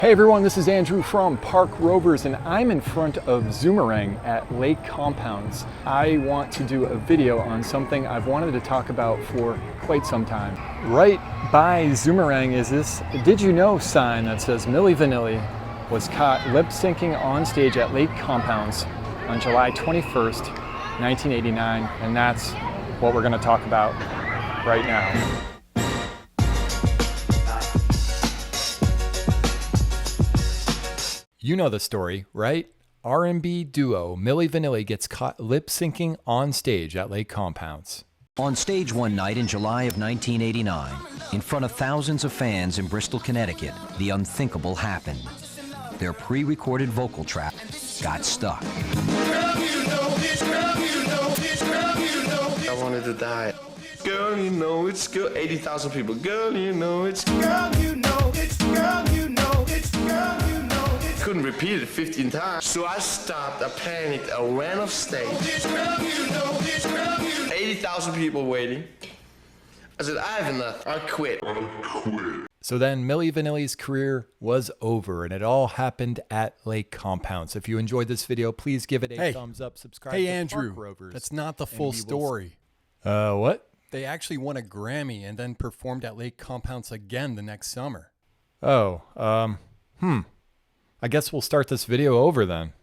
Hey everyone, this is Andrew from Park Rovers and I'm in front of Zoomerang at Lake Compounce. I want to do a video on something I've wanted to talk about for quite some time. Right by Zoomerang is this "Did you know" sign that says Milli Vanilli was caught lip-syncing on stage at Lake Compounce on July 21st, 1989, and that's what we're going to talk about right now. You know the story, right? R&B duo Milli Vanilli gets caught lip-syncing on stage at Lake Compounce. On stage one night in July of 1989, in front of thousands of fans in Bristol, Connecticut, the unthinkable happened. Their pre-recorded vocal track got stuck. I wanted to die. Girl, you know it's good. 80,000 people. Girl, you know it's girl, you know it's girl, you know it's girl, you know. Couldn't repeat it 15 times, so I stopped. I panicked. I ran off stage. 80,000 people waiting. I said, I have enough. I quit. So then Milli Vanilli's career was over, and it all happened at Lake Compounce. If you enjoyed this video, please give it a thumbs up, subscribe to Andrew, Park Rovers. that's not the full story. What? They actually won a Grammy and then performed at Lake Compounce again the next summer. I guess we'll start this video over then.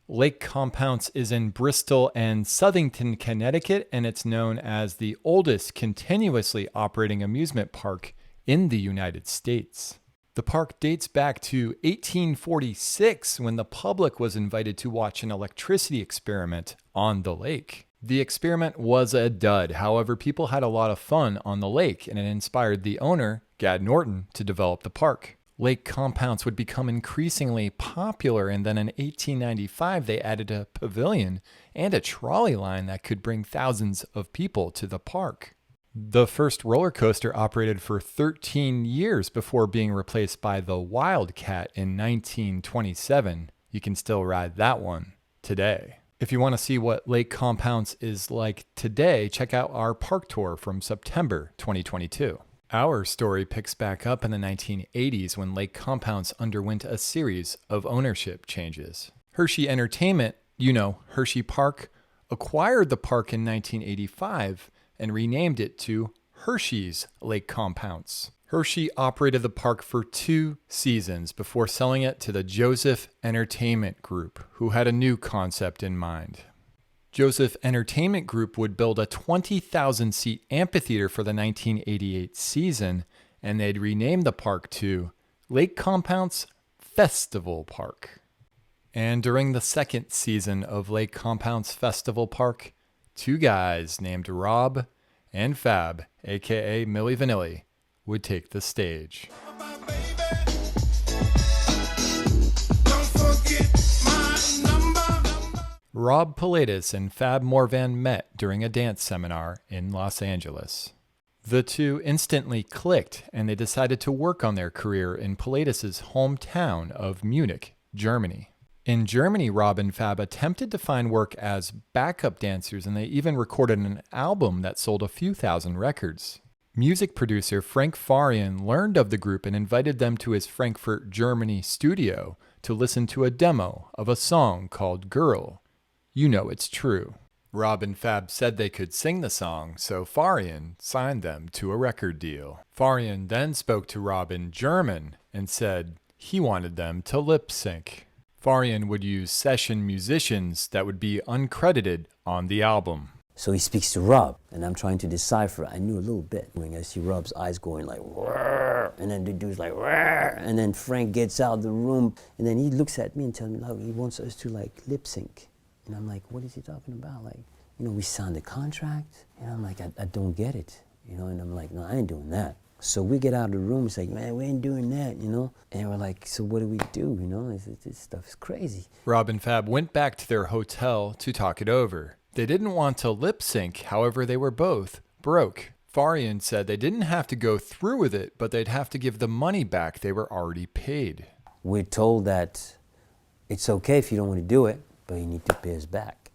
Lake Compounce is in Bristol and Southington, Connecticut, and it's known as the oldest continuously operating amusement park in the United States. The park dates back to 1846 when the public was invited to watch an electricity experiment on the lake. The experiment was a dud. However, people had a lot of fun on the lake, and it inspired the owner, Norton, to develop the park. Lake Compounce would become increasingly popular, and then in 1895 they added a pavilion and a trolley line that could bring thousands of people to the park. The first roller coaster operated for 13 years before being replaced by the Wildcat in 1927. You can still ride that one today. If you want to see what Lake Compounce is like today, check out our park tour from September 2022. Our story picks back up in the 1980s when Lake Compounce underwent a series of ownership changes. Hershey Entertainment, Hershey Park, acquired the park in 1985 and renamed it to Hershey's Lake Compounce. Hershey operated the park for 2 seasons before selling it to the Joseph Entertainment Group, who had a new concept in mind. Joseph Entertainment Group would build a 20,000-seat amphitheater for the 1988 season, and they'd rename the park to Lake Compounce Festival Park. And during the second season of Lake Compounce Festival Park, 2 guys named Rob and Fab, aka Milli Vanilli, would take the stage. Rob Pilatus and Fab Morvan met during a dance seminar in Los Angeles. The two instantly clicked, and they decided to work on their career in Pilatus's hometown of Munich, Germany. In Germany, Rob and Fab attempted to find work as backup dancers, and they even recorded an album that sold a few thousand records. Music producer Frank Farian learned of the group and invited them to his Frankfurt, Germany studio to listen to a demo of a song called Girl, You Know It's True. Rob and Fab said they could sing the song, so Farian signed them to a record deal. Farian then spoke to Rob in German and said he wanted them to lip sync. Farian would use session musicians that would be uncredited on the album. So he speaks to Rob, and I'm trying to decipher. I knew a little bit. When I see Rob's eyes going like, "Rrr," and then the dude's like, "Rrr," and then Frank gets out of the room, and then he looks at me and tells me, like, he wants us to like lip sync. And I'm like, what is he talking about? Like, we signed a contract. And I'm like, I don't get it, and I'm like, no, I ain't doing that. So we get out of the room, it's like, man, we ain't doing that, And we're like, so what do we do, This stuff is crazy. Rob and Fab went back to their hotel to talk it over. They didn't want to lip sync, however, they were both broke. Farian said they didn't have to go through with it, but they'd have to give the money back they were already paid. We're told that it's okay if you don't want to do it, but you need to pay us back.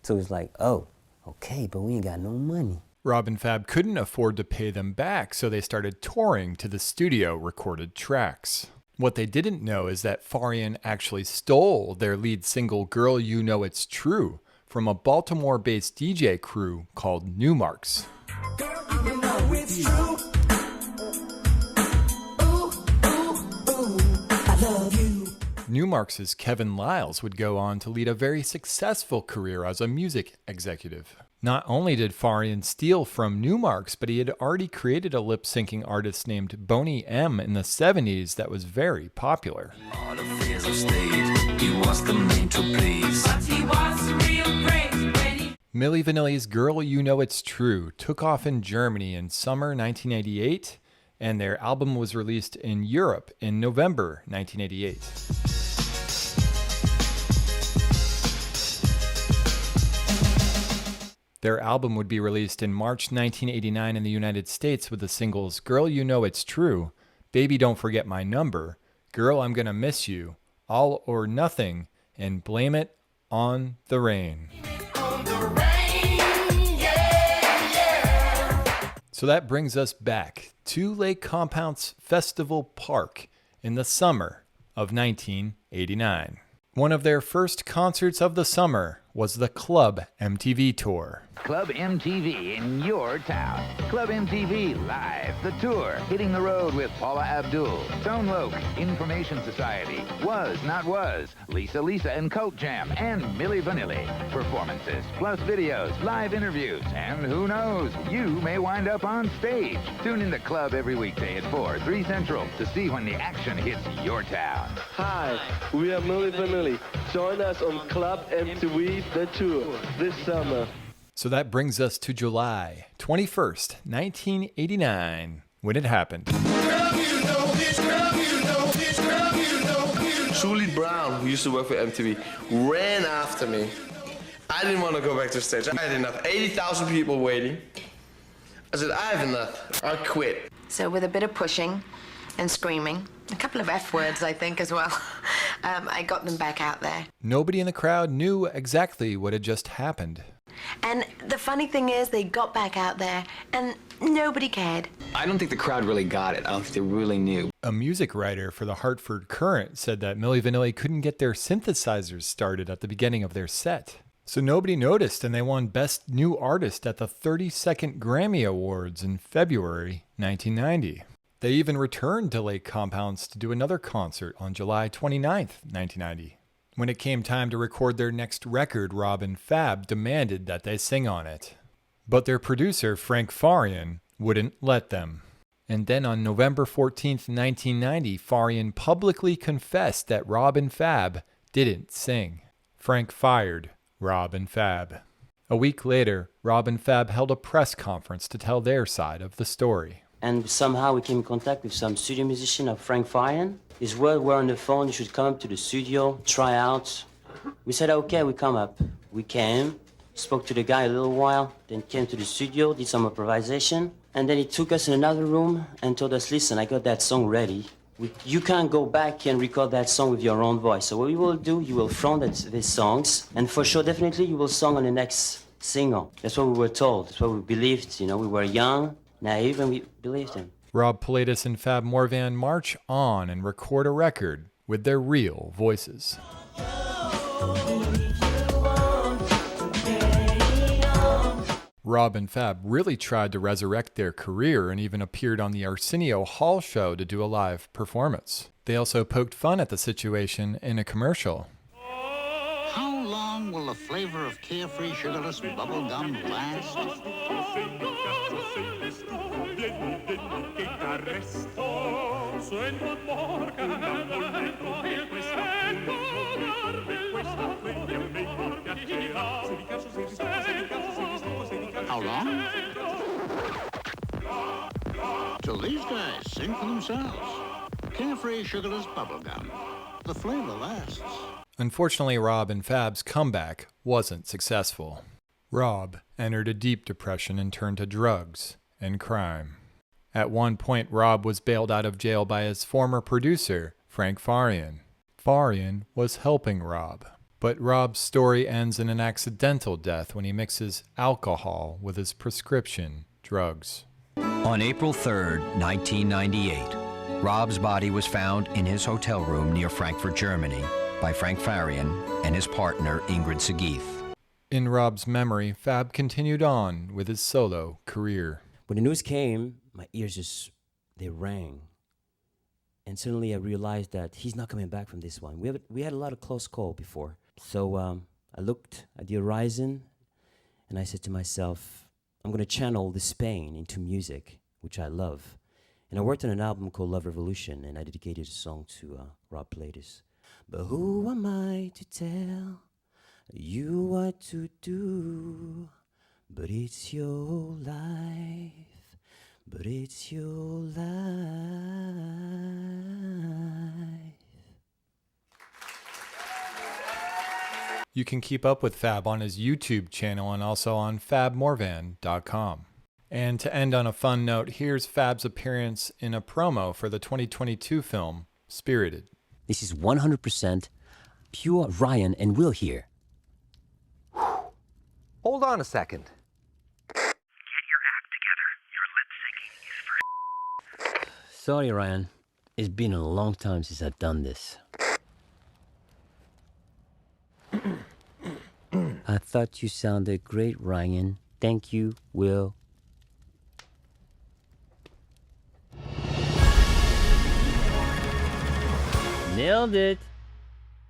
So it's like, oh, okay, but we ain't got no money. Rob and Fab couldn't afford to pay them back, so they started touring to the studio recorded tracks. What they didn't know is that Farian actually stole their lead single Girl You Know It's True from a Baltimore-based DJ crew called Newmarks. Girl, you know it's true. Ooh, ooh, ooh, I love you. Newmarks' Kevin Liles would go on to lead a very successful career as a music executive. Not only did Farian steal from Newmarks, but he had already created a lip-syncing artist named Boney M in the 70s that was very popular. All affairs of state, he was the man to please. But he was real great when he... Milli Vanilli's Girl You Know It's True took off in Germany in summer 1988, and their album was released in Europe in November 1988. Their album would be released in March 1989 in the United States with the singles Girl You Know It's True, Baby Don't Forget My Number, Girl I'm Gonna Miss You, All or Nothing, and Blame It on the Rain. So that brings us back to Lake Compounce Festival Park in the summer of 1989. One of their first concerts of the summer was the Club MTV tour. Club MTV in your town. Club MTV Live, the tour, hitting the road with Paula Abdul, Tone Loc, Information Society, Was Not Was, Lisa and Cult Jam, and Milli Vanilli. Performances, plus videos, live interviews, and who knows, you may wind up on stage. Tune in to Club every weekday at 4, 3 Central to see when the action hits your town. Hi, we are Milli Vanilli. Join us on Club MTV, the tour, this summer. So that brings us to July 21st, 1989, when it happened. Julie Brown, who used to work for MTV, ran after me. I didn't want to go back to stage. I had enough. 80,000 people waiting. I said, I have enough. I quit. So with a bit of pushing and screaming, a couple of F words, I think, as well, I got them back out there. Nobody in the crowd knew exactly what had just happened. And the funny thing is, they got back out there, and nobody cared. I don't think the crowd really got it. I don't think they really knew. A music writer for the Hartford Courant said that Milli Vanilli couldn't get their synthesizers started at the beginning of their set. So nobody noticed, and they won Best New Artist at the 32nd Grammy Awards in February 1990. They even returned to Lake Compounce to do another concert on July 29th, 1990. When it came time to record their next record, Rob and Fab demanded that they sing on it. But their producer, Frank Farian, wouldn't let them. And then on November 14th, 1990, Farian publicly confessed that Rob and Fab didn't sing. Frank fired Rob and Fab. A week later, Rob and Fab held a press conference to tell their side of the story. And somehow we came in contact with some studio musician of Frank Farian. His word were on the phone, you should come up to the studio, try out. We said, okay, we come up. We came, spoke to the guy a little while, then came to the studio, did some improvisation, and then he took us in another room and told us, listen, I got that song ready. You can't go back and record that song with your own voice. So what you will do, you will front these songs, and for sure, definitely, you will sing on the next single. That's what we were told, that's what we believed, we were young, naive, and we believed him. Rob Pilatus and Fab Morvan march on and record a record with their real voices. Rob and Fab really tried to resurrect their career and even appeared on the Arsenio Hall show to do a live performance. They also poked fun at the situation in a commercial. How long will the flavor of carefree sugarless bubble gum last? How long? Till these guys sing for themselves. Carefree sugarless bubble gum. The flavor lasts. Unfortunately, Rob and Fab's comeback wasn't successful. Rob entered a deep depression and turned to drugs and crime. At one point, Rob was bailed out of jail by his former producer, Frank Farian. Farian was helping Rob. But Rob's story ends in an accidental death when he mixes alcohol with his prescription drugs. On April 3rd, 1998, Rob's body was found in his hotel room near Frankfurt, Germany, by Frank Farian and his partner Ingrid Segeith. In Rob's memory, Fab continued on with his solo career. When the news came, my ears they rang. And suddenly I realized that he's not coming back from this one. We had a lot of close call before. So I looked at the horizon and I said to myself, I'm going to channel this pain into music, which I love. And I worked on an album called Love Revolution, and I dedicated a song to Rob Pilatus. But who am I to tell you what to do? But it's your life, but it's your life. You can keep up with Fab on his YouTube channel and also on fabmorvan.com. And to end on a fun note, here's Fab's appearance in a promo for the 2022 film, Spirited. This is 100% pure Ryan and Will here. Hold on a second. Get your act together. Your lip syncing is for... Sorry, Ryan. It's been a long time since I've done this. I thought you sounded great, Ryan. Thank you, Will. Nailed it.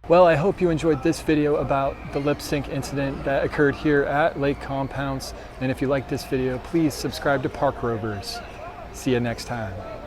Well, I hope you enjoyed this video about the lip sync incident that occurred here at Lake Compounce. And if you like this video, please subscribe to Park Rovers. See you next time.